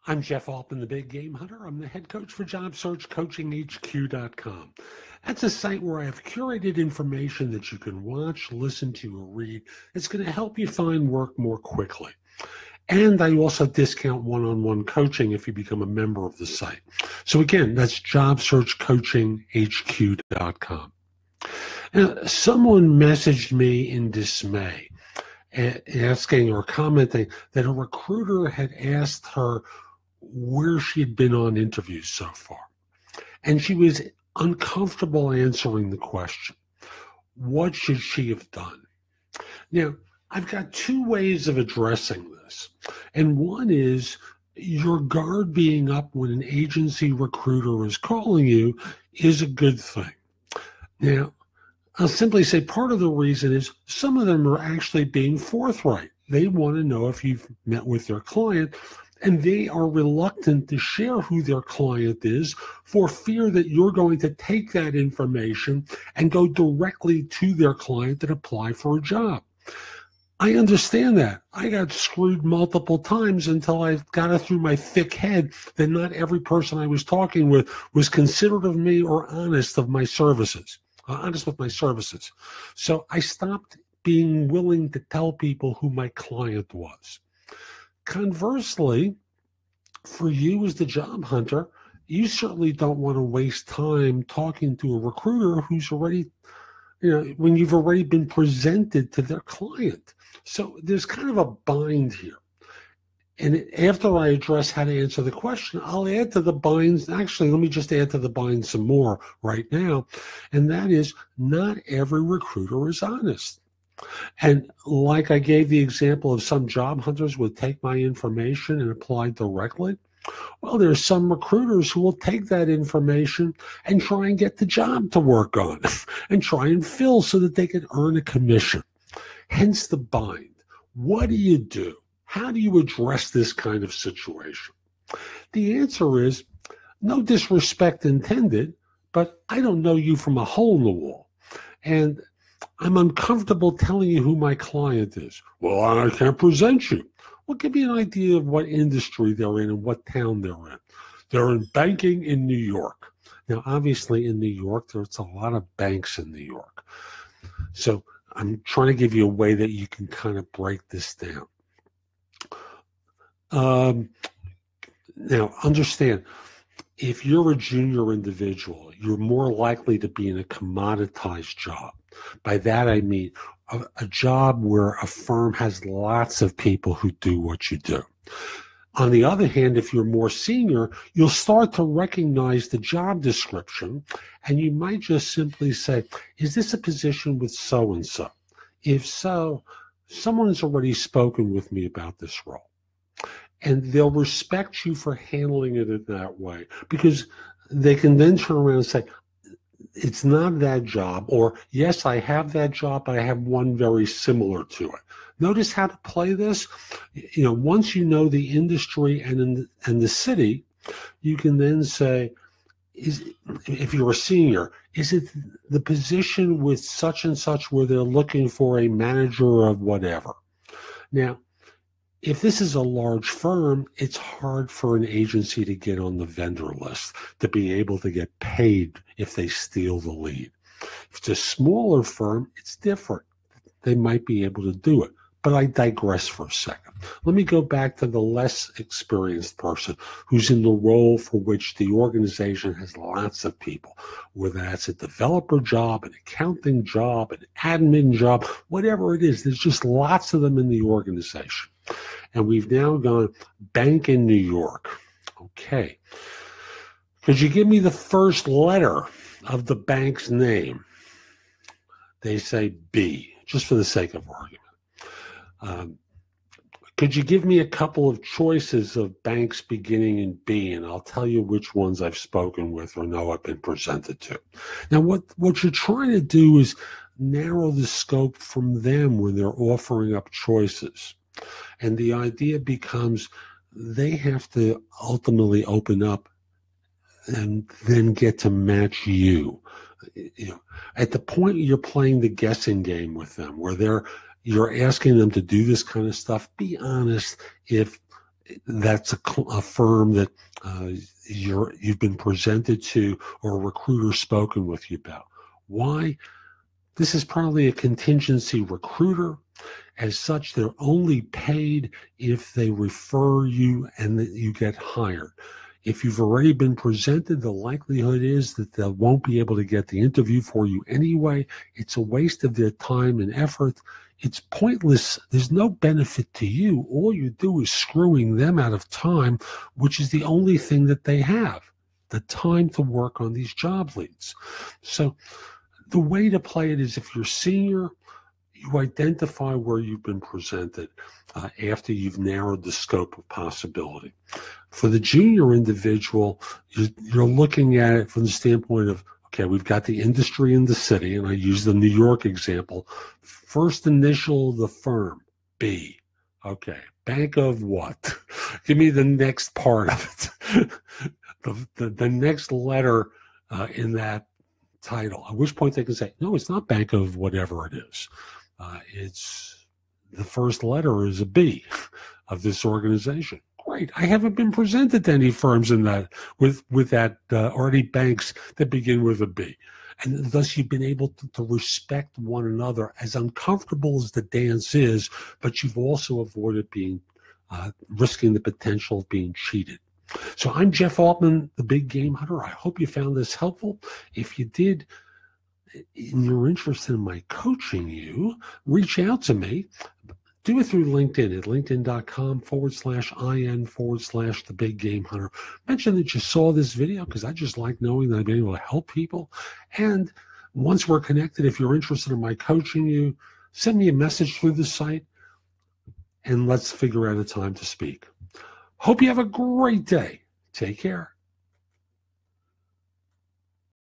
I'm Jeff Altman, the Big Game Hunter. I'm the head coach for JobSearchCoachingHQ.com. That's a site where I have curated information that you can watch, listen to, or read. It's going to help you find work more quickly. And I also discount one-on-one coaching if you become a member of the site. So again, that's JobSearchCoachingHQ.com. Now, someone messaged me in dismay, asking or commenting that a recruiter had asked her where she had been on interviews so far. And she was uncomfortable answering the question. What should she have done? Now, I've got two ways of addressing this. And one is your guard being up when an agency recruiter is calling you is a good thing. Now, I'll simply say part of the reason is some of them are actually being forthright. They want to know if you've met with their client, and they are reluctant to share who their client is for fear that you're going to take that information and go directly to their client and apply for a job. I understand that. I got screwed multiple times until I got it through my thick head that not every person I was talking with was considerate of me or honest with my services. So I stopped being willing to tell people who my client was. Conversely, for you as the job hunter, you certainly don't want to waste time talking to a recruiter who's already, when you've already been presented to their client. So there's kind of a bind here. And after I address how to answer the question, I'll add to the binds. Actually, let me just add to the bind some more right now. And that is, not every recruiter is honest. And like I gave the example of some job hunters would take my information and apply directly. Well, there's some recruiters who will take that information and try and get the job to work on and try and fill so that they can earn a commission. Hence the bind. What do you do? How do you address this kind of situation? The answer is, no disrespect intended, but I don't know you from a hole in the wall. And I'm uncomfortable telling you who my client is. Well, I can't present you. Well, give me an idea of what industry they're in and what town they're in. They're in banking in New York. Now, obviously in New York, there's a lot of banks in New York. So I'm trying to give you a way that you can kind of break this down. Now, understand, if you're a junior individual, you're more likely to be in a commoditized job. By that, I mean a job where a firm has lots of people who do what you do. On the other hand, if you're more senior, you'll start to recognize the job description, and you might just simply say, is this a position with so-and-so? If so, someone has already spoken with me about this role. And they'll respect you for handling it in that way, because they can then turn around and say, it's not that job, or yes, I have that job, but I have one very similar to it. Notice how to play this. Once you know the industry and the city, you can then say, if you're a senior, is it the position with such and such where they're looking for a manager of whatever? Now, if this is a large firm, it's hard for an agency to get on the vendor list, to be able to get paid if they steal the lead. If it's a smaller firm, it's different. They might be able to do it. But I digress for a second. Let me go back to the less experienced person who's in the role for which the organization has lots of people, whether that's a developer job, an accounting job, an admin job, whatever it is. There's just lots of them in the organization. And we've now gone bank in New York. Okay. Could you give me the first letter of the bank's name? They say B, just for the sake of argument. Could you give me a couple of choices of banks beginning in B, and I'll tell you which ones I've spoken with or know I've been presented to. Now, what you're trying to do is narrow the scope from them when they're offering up choices. And the idea becomes they have to ultimately open up and then get to match you. At the point you're playing the guessing game with them, where you're asking them to do this kind of stuff, be honest if that's a firm that you've been presented to or a recruiter spoken with you about. Why? This is probably a contingency recruiter. As such, they're only paid if they refer you and that you get hired. If you've already been presented, the likelihood is that they won't be able to get the interview for you anyway. It's a waste of their time and effort. It's pointless. There's no benefit to you. All you do is screwing them out of time, which is the only thing that they have, the time to work on these job leads. So the way to play it is if you're senior, you identify where you've been presented after you've narrowed the scope of possibility. For the junior individual, you're looking at it from the standpoint of, okay, we've got the industry in the city, and I use the New York example. First initial of the firm, B. Okay, bank of what? Give me the next part of it. the next letter in that title, at which point they can say, no, it's not bank of whatever it is. It's the first letter is a B of this organization. Great. I haven't been presented to any firms in that with that or any banks that begin with a B. And thus you've been able to respect one another, as uncomfortable as the dance is, but you've also avoided being risking the potential of being cheated. So I'm Jeff Altman, the Big Game Hunter. I hope you found this helpful. If you did, and you're interested in my coaching you, reach out to me. Do it through LinkedIn at linkedin.com/IN/the Big Game Hunter. Mention that you saw this video because I just like knowing that I've been able to help people. And once we're connected, if you're interested in my coaching you, send me a message through the site and let's figure out a time to speak. Hope you have a great day. Take care.